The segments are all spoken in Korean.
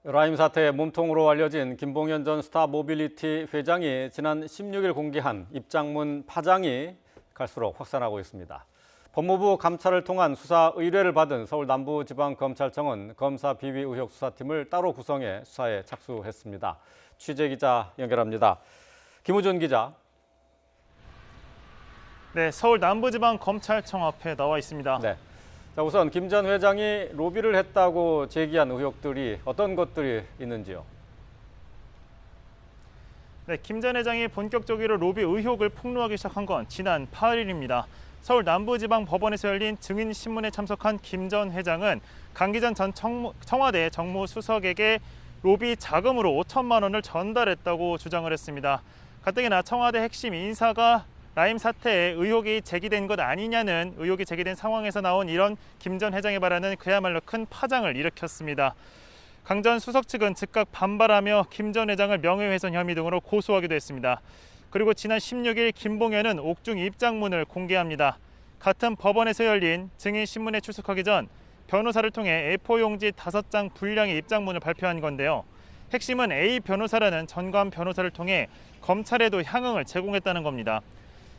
라임 사태의 몸통으로 알려진 김봉현 전 스타모빌리티 회장이 지난 16일 공개한 입장문 파장이 갈수록 확산하고 있습니다. 법무부 감찰을 통한 수사 의뢰를 받은 서울남부지방검찰청은 검사 비위 의혹 수사팀을 따로 구성해 수사에 착수했습니다. 취재기자 연결합니다. 김우준 기자. 네, 서울 남부지방검찰청 앞에 나와 있습니다. 네. 자, 우선 김 전 회장이 로비를 했다고 제기한 의혹들이 어떤 것들이 있는지요? 네, 김 전 회장이 본격적으로 로비 의혹을 폭로하기 시작한 건 지난 8일입니다. 서울 남부지방법원에서 열린 증인신문에 참석한 김 전 회장은 강기전 전 청와대 정무수석에게 로비 자금으로 5천만 원을 전달했다고 주장을 했습니다. 가뜩이나 청와대 핵심 인사가 라임 사태에 의혹이 제기된 것 아니냐는 의혹이 제기된 상황에서 나온 이런 김 전 회장의 발언은 그야말로 큰 파장을 일으켰습니다. 강 전 수석 측은 즉각 반발하며 김 전 회장을 명예훼손 혐의 등으로 고소하기도 했습니다. 그리고 지난 16일 김봉현은 옥중 입장문을 공개합니다. 같은 법원에서 열린 증인신문에 출석하기 전 변호사를 통해 A4 용지 5장 분량의 입장문을 발표한 건데요. 핵심은 A 변호사라는 전관 변호사를 통해 검찰에도 향응을 제공했다는 겁니다.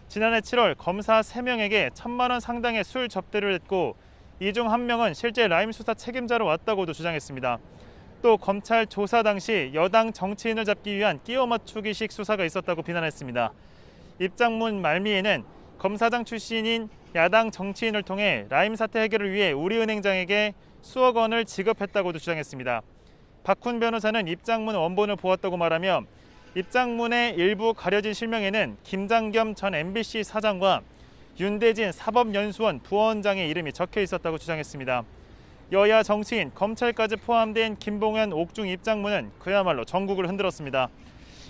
지난해 7월 검사 3명에게 1,000만 원 상당의 술 접대를 했고 이 중 1명은 실제 라임 수사 책임자로 왔다고도 주장했습니다. 또 검찰 조사 당시 여당 정치인을 잡기 위한 끼워 맞추기식 수사가 있었다고 비난했습니다. 입장문 말미에는 검사장 출신인 야당 정치인을 통해 라임 사태 해결을 위해 우리은행장에게 수억 원을 지급했다고도 주장했습니다. 박훈 변호사는 입장문 원본을 보았다고 말하며 입장문의 일부 가려진 실명에는 김장겸 전 MBC 사장과 윤대진 사법연수원 부원장의 이름이 적혀 있었다고 주장했습니다. 여야 정치인, 검찰까지 포함된 김봉현 옥중 입장문은 그야말로 전국을 흔들었습니다.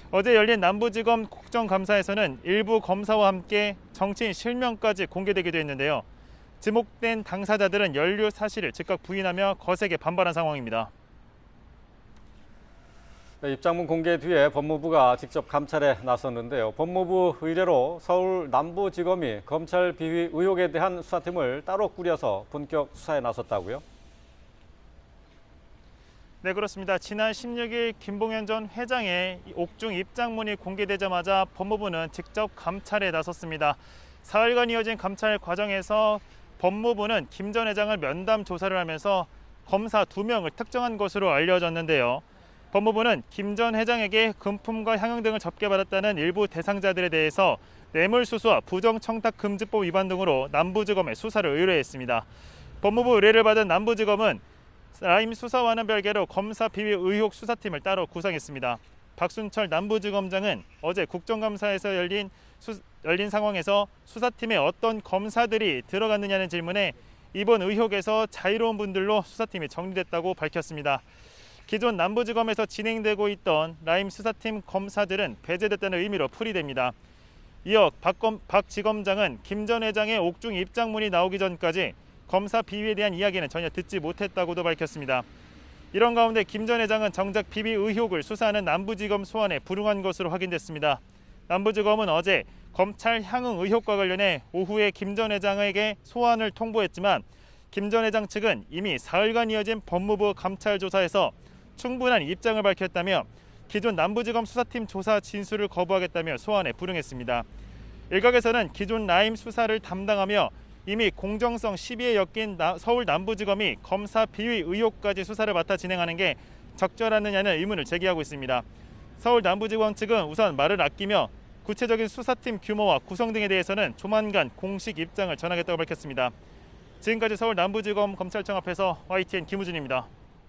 어제 열린 남부지검 국정감사에서는 일부 검사와 함께 정치인 실명까지 공개되기도 했는데요. 지목된 당사자들은 연루 사실을 즉각 부인하며 거세게 반발한 상황입니다. 네, 입장문 공개 뒤에 법무부가 직접 감찰에 나섰는데요. 법무부 의뢰로 서울 남부지검이 검찰 비위 의혹에 대한 수사팀을 따로 꾸려서 본격 수사에 나섰다고요? 네, 그렇습니다. 지난 16일 김봉현 전 회장의 옥중 입장문이 공개되자마자 법무부는 직접 감찰에 나섰습니다. 사흘간 이어진 감찰 과정에서 법무부는 김 전 회장을 면담 조사를 하면서 검사 2명을 특정한 것으로 알려졌는데요. 법무부는 김 전 회장에게 금품과 향응 등을 접개받았다는 일부 대상자들에 대해서 뇌물수수와 부정청탁금지법 위반 등으로 남부지검에 수사를 의뢰했습니다. 법무부 의뢰를 받은 남부지검은 라임 수사와는 별개로 검사 비위 의혹 수사팀을 따로 구성했습니다. 박순철 남부지검장은 어제 국정감사에서 열린 상황에서 수사팀에 어떤 검사들이 들어갔느냐는 질문에 이번 의혹에서 자유로운 분들로 수사팀이 정리됐다고 밝혔습니다. 기존 남부지검에서 진행되고 있던 라임 수사팀 검사들은 배제됐다는 의미로 풀이됩니다. 이어 박 지검장은 김 전 회장의 옥중 입장문이 나오기 전까지 검사 비위에 대한 이야기는 전혀 듣지 못했다고도 밝혔습니다. 이런 가운데 김 전 회장은 정작 비위 의혹을 수사하는 남부지검 소환에 불응한 것으로 확인됐습니다. 남부지검은 어제 검찰 향응 의혹과 관련해 오후에 김 전 회장에게 소환을 통보했지만 김 전 회장 측은 이미 사흘간 이어진 법무부 감찰 조사에서 충분한 입장을 밝혔다며 기존 남부지검 수사팀 조사 진술을 거부하겠다며 소환에 불응했습니다. 일각에서는 기존 라임 수사를 담당하며 이미 공정성 시비에 엮인 서울 남부지검이 검사 비위 의혹까지 수사를 맡아 진행하는 게 적절하느냐는 의문을 제기하고 있습니다. 서울 남부지검 측은 우선 말을 아끼며 구체적인 수사팀 규모와 구성 등에 대해서는 조만간 공식 입장을 전하겠다고 밝혔습니다. 지금까지 서울 남부지검 검찰청 앞에서 YTN 김우준입니다.